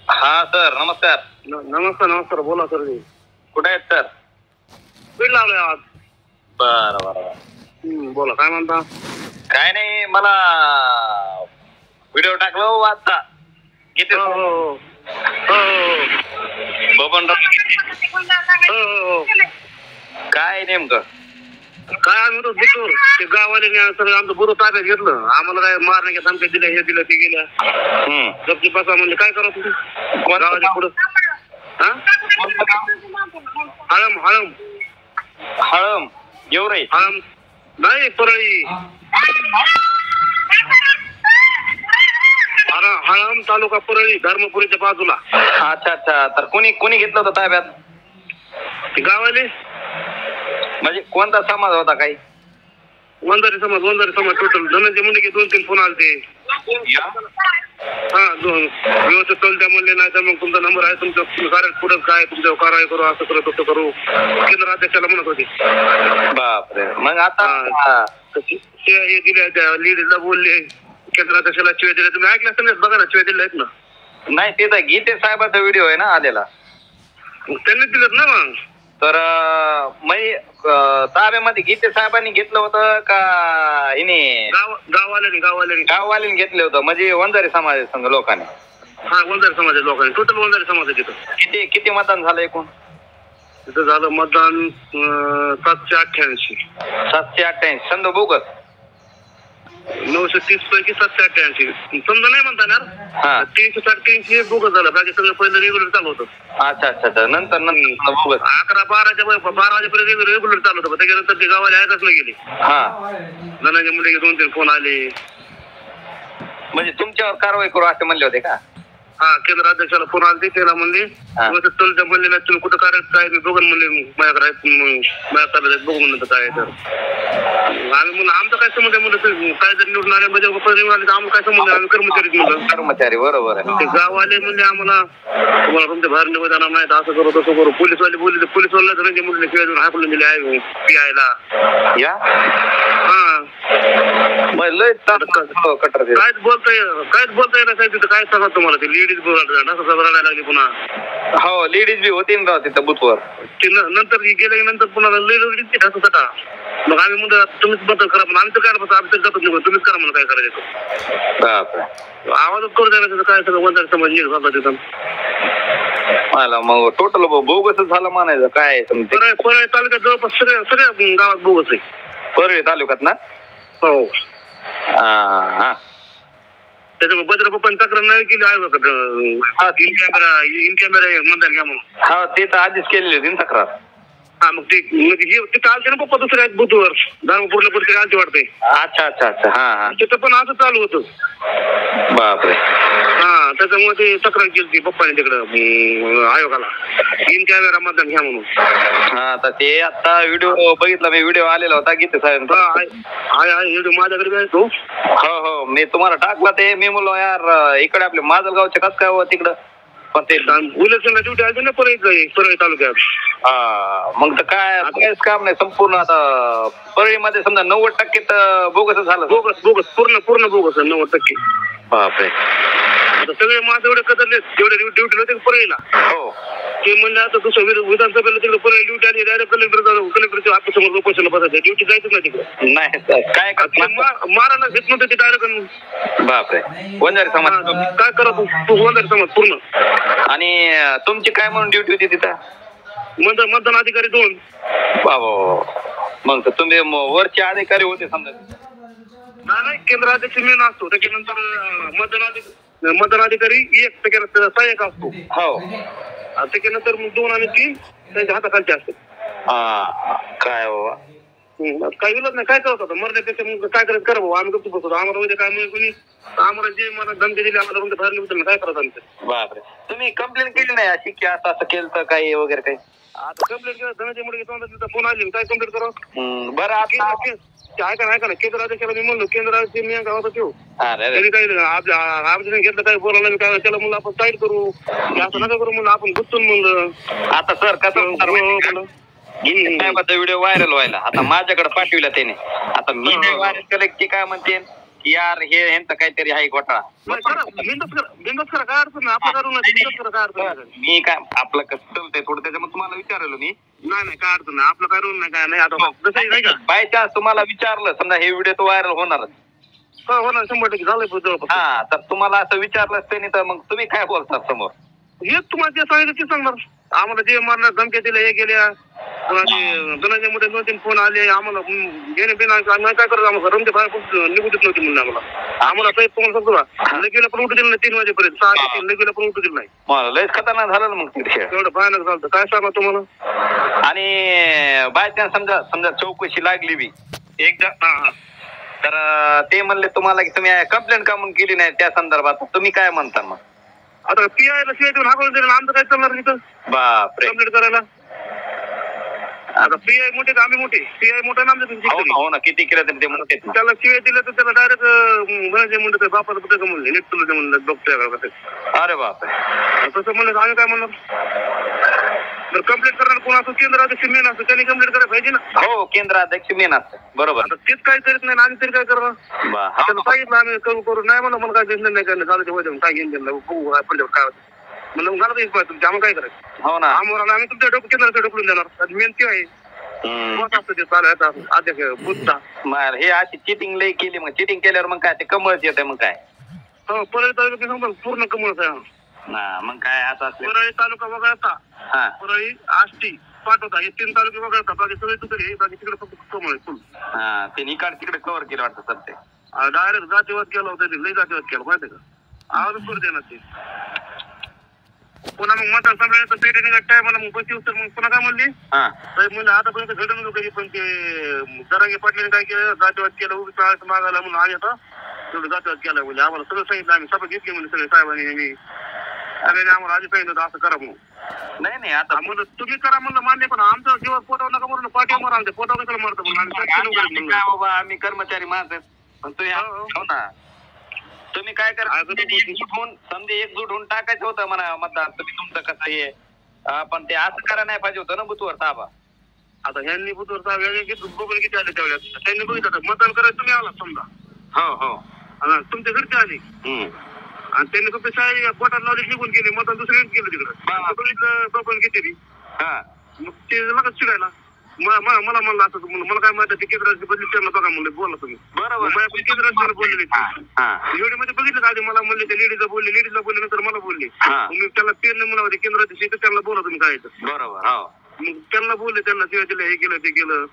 हा सर नमस्कार. नमस्कार नमस्कार. बोला सर. कुठे आहेत सर? बीड लावलोय आज. बरं बरं. बोला काय म्हणता? काय नाही, मला व्हिडिओ टाकला हो आता. किती हो हो हो बबनराव हो. काय नेमकं काय आम्ही होतो बुतूर ते गावाले सगळं आमचं बुरू ताब्यात घेतलं. आम्हाला काय मारण्याच्या धमक्या दिल्या, हे दिलं ते गेल्या. गप्पी बसा म्हणजे काय करा तुम्ही गावाच्या पुढं. हा हळम हळम हळम गेवराई हळम नाही परळी. हळम तालुका परळी धर्मपुरीच्या बाजूला. अच्छा अच्छा. तर कोणी घेतलं होतं ताब्यात? ते गावाले म्हणजे कोणता समाज होता? काही वंजारी समाज टोटल. धनंजय मुंडे 2-3 फोन आले. हा व्यवस्थित चलत्या म्हणले, नाही तर मग तुमचा नंबर आहे, तुमचं कार्य पुढं काय तुमच्या कारवाई करू, असं करू तसं करू. केंद्र अध्यक्षाला म्हणत होते. बापरे. मग आता हे दिले, त्या लीडला बोलले, केंद्र अध्यक्षाला शिवाय दिल्या. तुम्ही ऐकलं असेल बघा ना, शिवाय दिल्या आहेत ना. नाही, ते तर गीते साहेबाचा व्हिडिओ आहे ना आलेला. त्यांनी दिलेत ना. मग तर ताब्यामध्ये गीते साहेबांनी घेतलं होतं का हिने गाववाल्यांनी घेतलं होतं? म्हणजे वंजारी समाज संघ लोकांनी. हा वंजारी समाज लोकांनी, टोटल वंजारी समाज आहे तिथं. किती मतदान झालं एकूण? तिथं झालं मतदान 788. 788. समजा बोगस 930 पैकी 788. समजा नाही म्हणता येणार. 300-350 बोगस झालं. बाकी सगळं पहिलं रेग्युलर चालू होतं. अच्छा अच्छा. नंतर बोगस 11-12 वाजेपर्यंत रेग्युलर चालू होतं. त्याच्यानंतर ते गावाला ऐकच नाही गेले. धनंजय मुंडे 2-3 फोन आले. म्हणजे तुमच्यावर कारवाई करू असे म्हणले होते का? हा केंद्र अध्यक्षाला फोन आले. त्याला म्हणले चलत्या म्हणले नाही, तुम्ही कुठं करायचं काय मी बघून म्हणले माझ्याकडे माझ्या ताब्यात बघू म्हणलं काय. तर आम्ही म्हणलं आमचं काय संबंध आहे म्हणलं, काय जर निवडून आले म्हणजे आम्हाला काय संबंध, आम्ही कर्मचारी म्हणलं. कर्मचारी बरोबर आहे. ते गाववाले म्हणले आम्हाला तुम्हाला तुमच्या बाहेर निवेदन नाही, असं करू तसं करू. पोलीसवाले बोलले, पोलीसवाला धनंजय मुंडे शिवाय देऊन हाकलून दिले आहे पियायला. काहीच बोलता येणार नाही तिथं. काय सांगा तुम्हाला, ते लेडीज बोलायला रडायला लागली पुन्हा. हो लेडीज बी होती ना तिथं बुथवर. नंतर गेल्यानंतर पुन्हा लेडीज ढासत. मग आम्ही म्हणतो तुम्हीच बदल करा, पण आम्ही तर काय आम्ही तर जातच नाही, तुम्हीच करा म्हणून काय करायचं. आवाजच करू द्या. काय सगळं वंजारी समाज नीट झाला तिथं. मग टोटल बोगसच झालं म्हणायचं. काय परळी तालुक्यात जवळपास सगळ्या गावात बोगस आहे. परळी तालुक्यात ना? हो. त्याच्यामुळे बजरा पप्पांनी तक्रार नाही केली आयोगाकडे. इन कॅमेरा मतदान घ्या म्हणून. हा ते तर आधीच केलेली होती तक्रार. हा मग ते तिथं आलते ना पप्पा दुसऱ्या बुथवर धर्मपूरला पुढे आलते वाटते. अच्छा अच्छा अच्छा. हा तिथं पण असं चालू होतं. बापरे. हा त्याच्यामुळे ते तक्रार केली पप्पाने तिकडं आयोगाला, इन कॅमेरा मतदान घ्या म्हणून. हा तर ते आता व्हिडिओ बघितला मी, व्हिडिओ आलेला होता गीते साहेब. व्हिडिओ माझ्याकडे आहे तो. हो हो मी तुम्हाला टाकला. ते मी म्हणलो यार इकडे आपले माजलगावचे कस काय तिकडं, पण ते इलेक्शनला ड्युटी आली ना परळी तालुक्यात. मग तर काय काम नाही संपूर्ण. आता परळीमध्ये समजा 90% तर बोगस झालं. बोगस पूर्ण बोगस 90%. बापरे. आता सगळे माझं एवढे कदरले तेवढे ड्युटी होते परळीला. हो ते म्हणले आता दुसरं विधानसभेला तिकडे परळी ड्युटी आली, डायरेक्ट कलेक्टरच्या ऑफिसमोर उपोषणाला बसायचं. ड्युटी जायचं ना तिकडे. नाही काय मारायला घेत नव्हते ते डायरेक्ट. बापरे. वंजारी समाज काय करा तू वंजारी समाज पूर्ण. आणि तुमची काय म्हणून ड्युटी होती तिथं? मतदान अधिकारी 2. बाबा मग तर तुम्ही वरचे अधिकारी होते समजा? नाही केंद्र अध्यक्ष मेन असतो. त्याच्यानंतर मतदान अधिकारी 1, त्याच्यानंतर सहाय्यक असतो. हो त्याच्यानंतर 2 आणि 3 त्यांच्या हाताखालचे असतात. काय बाबा काही विलत नाही. काय करत होता मरण्यापेक्षा मग काय करायचं करा भाऊ, आम्ही गप्प बसतो. आम्हाला उद्या काय म्हणजे कोणी आम्हाला जे मला धमकी दिली आम्हाला तुमच्या बाहेर निघतो काय करायचं आमचं. बापरे. तुम्ही कंप्लेंट केली नाही अशी की असं केलं तर काही वगैरे काही? आता कंप्लेंट केलं धनंजय मुंडे फोन आले, काय कंप्लेंट करावं बरं. आता ऐका ना केंद्र अध्यक्षाला मी म्हणलो, केंद्राचे मी गावात ठेवू तरी काही आपल्या घेतलं काय बोलायला मी काय त्याला म्हणलं आपण साईड करू, असं नका करू म्हणलं, आपण गुंतून म्हणलं. आता सर कसं व्हिडिओ व्हायरल व्हायला आता माझ्याकडे पाठविला त्याने. आता मी व्हायरल केलं की काय म्हणते की यार हे ह्यांचं काहीतरी आहे घोटाळा. बिंदच करा काय अडचण नाही आपलं करू बिंदच करा काय अडचण नाही. मी काय आपलं कसं चालतंय थोडं त्याच्यामुळे तुम्हाला विचारलं मी. नाही काय अडचण नाही आपलं काय रोल नाही काय नाही आता जसं नाही का बाय चान्स तुम्हाला विचारलं समजा हे व्हिडिओ तो व्हायरल होणारच. हो ना 100% झालंय. हा तर तुम्हाला असं विचारलं त्याने तर मग तुम्ही काय बोलतात समोर? हेच तुम्हाला जे सांगितलं ते सांगणार. आम्हाला जे मारणार धमक्या दिल्या हे गेल्या धनंजय मध्ये 2-3 फोन आले आम्हाला घेणे बिना आम्ही काय करतो आम्हाला रमते बाहेर निघू देत नव्हती म्हणून आम्हाला साहेब तुम्हाला सांगतो लगेला पण उठू दिलं नाही 3 वाजेपर्यंत 6 लगेला पण उठू दिलं नाही. मला लयच खतरनाक झालं ना मग तिथे एवढं भयानक झालं काय सांगा तुम्हाला. आणि बाय चान्स समजा समजा चौकशी लागली बी एकदा तर ते म्हणले तुम्हाला की तुम्ही कंप्लेंट का म्हणून केली नाही त्या संदर्भात तुम्ही काय म्हणता मग? आता पीआय ला शिवाय देऊन हाकलून दिलं आमचं काय चालणार तिथं बापरे कंप्लेंट करायला. आता पीआय मोठे का आम्ही मोठे पीआय मोठा ना आमच्या हो ना किती केलं तरी ते म्हणते त्याला शिवाय दिलं तर त्याला डायरेक्ट म्हणायचे म्हणलं बापाचं कुठे का म्हणले नेट तुला म्हणलं बघतोय कसं. अरे बापरे तसं म्हणलं आम्ही काय म्हणणार तर कंप्लेंट करणार कोण असं केंद्राध्यक्ष मेन असतं त्यांनी कंप्लेंट करायला पाहिजे ना. हो केंद्राध्यक्ष मेन असतं बरोबर. आता तेच काय करीत नाही आम्ही तरी काय करणार त्याला सांगितलं आम्ही करू नाही म्हणलं मला काय घेतलं नाही काय झालं ते काय घेऊन दिलं बघू काय होतं म्हणलं मग झालं तुमच्या आम्हाला काय करायचं. हो ना आम्हाला आम्ही तुमच्या डोकं केंद्राचं ढोकलून देणार मेन ते आहे. असतं ते चालू अध्यक्ष बुद्धा हे अशी चिटिंग लई केली मग चिटिंग केल्यावर मग काय ते कमळच येते मग काय. हो परळी पूर्ण कमळच आहे. मग काय असं परळी तालुका वगळता परळी आष्टी पाठवता हे 3 तालुके वगळता बाकी सगळे तुकडे बाकी तिकडे फक्त कमळ आहे फुल. ते निकाल तिकडे कव्हर केलं वाटतं सर ते डायरेक्ट जातीवाद केला होता ते लई जातीवाद केला माहिती का आवाज करू देणार ते पुन्हा मग मतदार संघाचं पेटणी गट्टाय मला मग पैसे उत्तर मग पुन्हा काय म्हणली साहेब म्हणलं आतापर्यंत घडून नको कधी पण ते जरांगे पाटलांनी काय केलं जातीवाद केलं उभी मागायला म्हणून आले आता तेवढं जातीवाद केला म्हणजे आम्हाला सगळं सांगितलं आम्ही सभा घेतली म्हणजे सगळे साहेबांनी मी सगळ्यांनी आम्हाला आधी सांगितलं होतं असं करा म्हणून. नाही आता म्हणलं तुम्ही करा म्हणलं मान्य पण आमचं जीवन पोटावर नका म्हणून पाठी मारा आमच्या पोटावर कशाला मारतो म्हणून काय बाबा आम्ही कर्मचारी माणसं पण तुम्ही हो ना तुम्ही काय करा समजे एकजूट होऊन टाकायचं होतं म्हणा मतदार तुम्ही तुमचं कसं हे पण ते असं करा नाही पाहिजे होतं ना बुथवर ताबा. आता ह्यांनी बुथवर ताबा बघून किती आले त्यावेळेस त्यांनी बघितलं मतदान करायचं तुम्ही आला समजा हो तुमच्या घरचे आले आणि त्यांनी फक्त शाळेत पोटात लावले निघून गेले मतदान दुसरीकडे गेलं तिकडं बघितलं बघून किती मग ते लगेच चिडायला मला म्हणलं असं मला काय माहिती ते केंद्राची बदली त्यांना बघा म्हणले बोला तुम्ही बरोबर केंद्राला बोललेले व्हिडिओ मध्ये बघितलं का आधी मला म्हणले ते लेडीजला बोलले नंतर मला बोलले मी त्याला पेन म्हणा केंद्राची शेत त्यांना बोला तुम्ही काय बरोबर मग त्यांना बोलले त्यांना शिवाय दिलं हे केलं ते केलं